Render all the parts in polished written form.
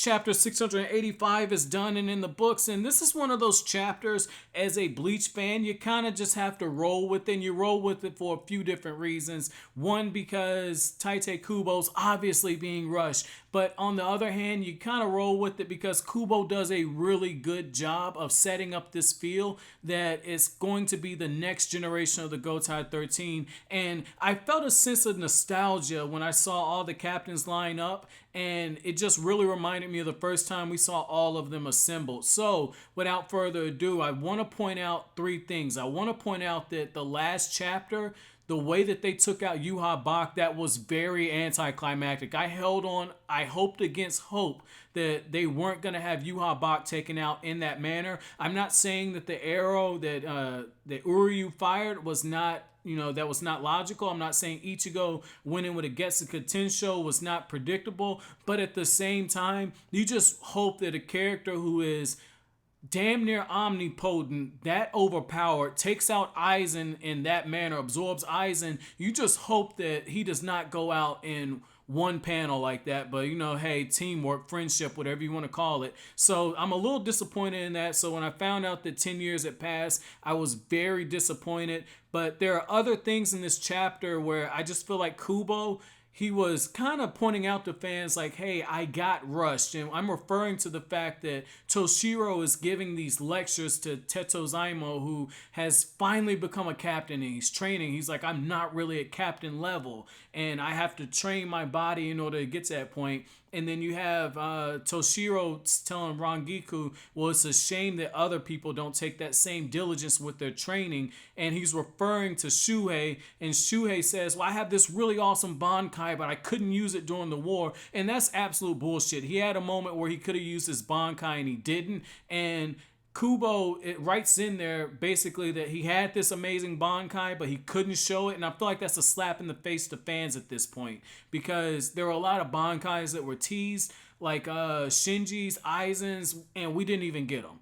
Bleach chapter 685 is done and in the books, and this is one of those chapters as a Bleach fan you kind of just have to roll with it, and you roll with it for a few different reasons. One, because Tite Kubo's obviously being rushed, but on the other hand, you kind of roll with it because Kubo does a really good job of setting up this feel that is going to be the next generation of the Gotei 13. And I felt a sense of nostalgia when I saw all the captains line up, and it just really reminded me of the first time we saw all of them assembled. So, without further ado, I want to point out three things. I want to point out that the last chapter, the way that they took out Yuha Bach, that was very anticlimactic. I held on, I hoped against hope that they weren't going to have Yuha Bach taken out in that manner. I'm not saying that the arrow that Uryu fired was not, that was not logical. I'm not saying Ichigo winning with a Getsuka Tensho was not predictable, but at the same time, you just hope that a character who is damn near omnipotent, that overpowered, takes out Aizen in that manner, absorbs Aizen. You just hope that he does not go out in one panel like that. But hey, teamwork, friendship, whatever you want to call it. So I'm a little disappointed in that. So when I found out that 10 years had passed, I was very disappointed. But there are other things in this chapter where I just feel like Kubo, he was kind of pointing out to fans like, hey, I got rushed. And I'm referring to the fact that Toshiro is giving these lectures to Tetozaimo, who has finally become a captain, and he's training. He's like, I'm not really at captain level, and I have to train my body in order to get to that point. And then you have Toshiro telling Rangiku, well, it's a shame that other people don't take that same diligence with their training. And he's referring to Shuhei, and Shuhei says, well, I have this really awesome Bankai, but I couldn't use it during the war. And that's absolute bullshit. He had a moment where he could have used his Bankai and he didn't. And Kubo, it writes in there basically that he had this amazing Bankai, but he couldn't show it. And I feel like that's a slap in the face to fans at this point, because there were a lot of Bankais that were teased, like Shinji's, Aizen's, and we didn't even get them.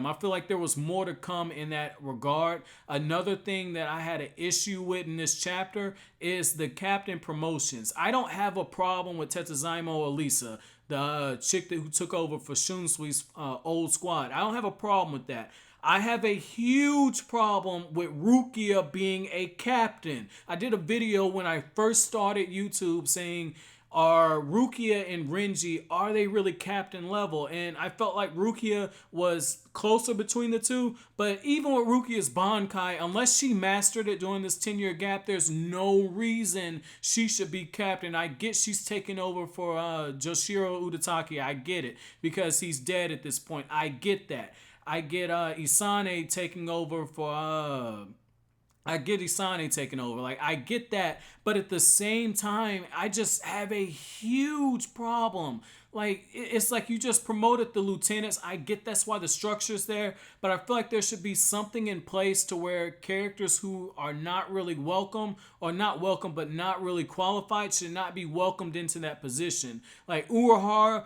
I feel like there was more to come in that regard. Another thing that I had an issue with in this chapter is the captain promotions. I don't have a problem with Tetazaimo Elisa, the chick who took over for Shunsui's old squad. I don't have a problem with that. I have a huge problem with Rukia being a captain. I did a video when I first started YouTube saying, are Rukia and Renji, are they really captain level? And I felt like Rukia was closer between the two, but even with Rukia's Bankai, unless she mastered it during this 10-year gap, there's no reason she should be captain. I get she's taking over for Joshiro Udatake. I get it, because he's dead at this point. I get that. I get Isane taking over for... I get Isane taking over. Like, I get that. But at the same time, I just have a huge problem. Like, it's like you just promoted the lieutenants. I get that's why the structure's there. But I feel like there should be something in place to where characters who are not really welcome, or not welcome but not really qualified, should not be welcomed into that position. Like Urahara,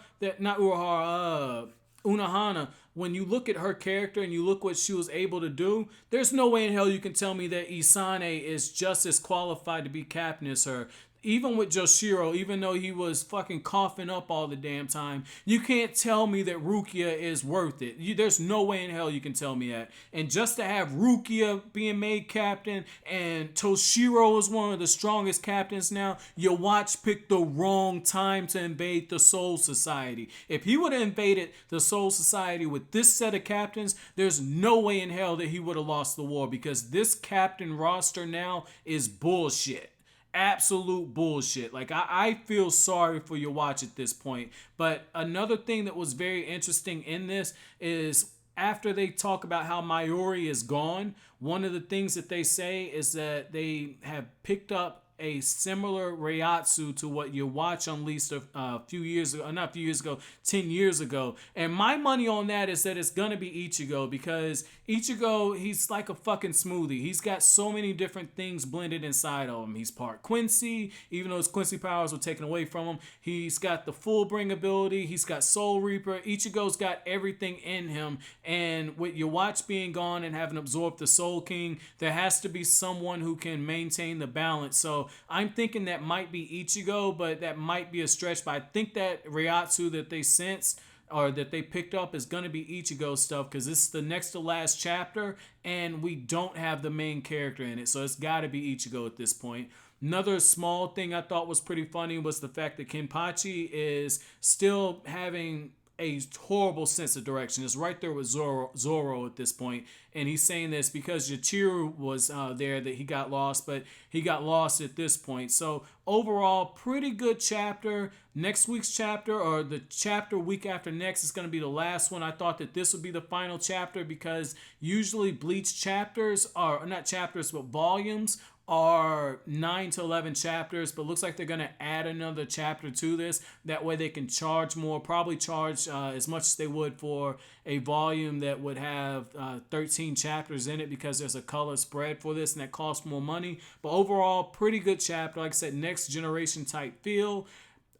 Unohana, when you look at her character and you look what she was able to do, there's no way in hell you can tell me that Isane is just as qualified to be captain as her. Even with Joshiro, even though he was fucking coughing up all the damn time, you can't tell me that Rukia is worth it. There's no way in hell you can tell me that. And just to have Rukia being made captain, and Toshiro is one of the strongest captains now, your watch picked the wrong time to invade the Soul Society. If he would have invaded the Soul Society with this set of captains, there's no way in hell that he would have lost the war, because this captain roster now is bullshit. Absolute bullshit. Like, I feel sorry for your watch at this point. But another thing that was very interesting in this is, after they talk about how Mayuri is gone, one of the things that they say is that they have picked up a similar Reiatsu to what your watch unleashed a few years ago, not a few years ago, 10 years ago. And my money on that is that it's gonna be Ichigo, because Ichigo, he's like a fucking smoothie. He's got so many different things blended inside of him. He's part Quincy, even though his Quincy powers were taken away from him. He's got the full bring ability. He's got Soul Reaper. Ichigo's got everything in him. And with your watch being gone and having absorbed the Soul King, there has to be someone who can maintain the balance. So So I'm thinking that might be Ichigo, but that might be a stretch. But I think that Ryatsu that they sensed or that they picked up is going to be Ichigo stuff, because this is the next to last chapter and we don't have the main character in it. So it's got to be Ichigo at this point. Another small thing I thought was pretty funny was the fact that Kenpachi is still having a horrible sense of direction. It's right there with Zoro at this point. And he's saying this because Yachiru was there that he got lost, but he got lost at this point. So overall, pretty good chapter. Next week's chapter, or the chapter week after next, is going to be the last one. I thought that this would be the final chapter because usually Bleach chapters are, not chapters, but volumes are 9 to 11 chapters, but looks like they're going to add another chapter to this. That way they can charge more, probably charge as much as they would for a volume that would have 13 chapters in it, because there's a color spread for this and that costs more money. But overall, pretty good chapter. Like I said, next generation type feel.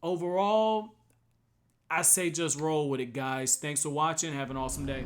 Overall, I say just roll with it, guys. Thanks for watching. Have an awesome day.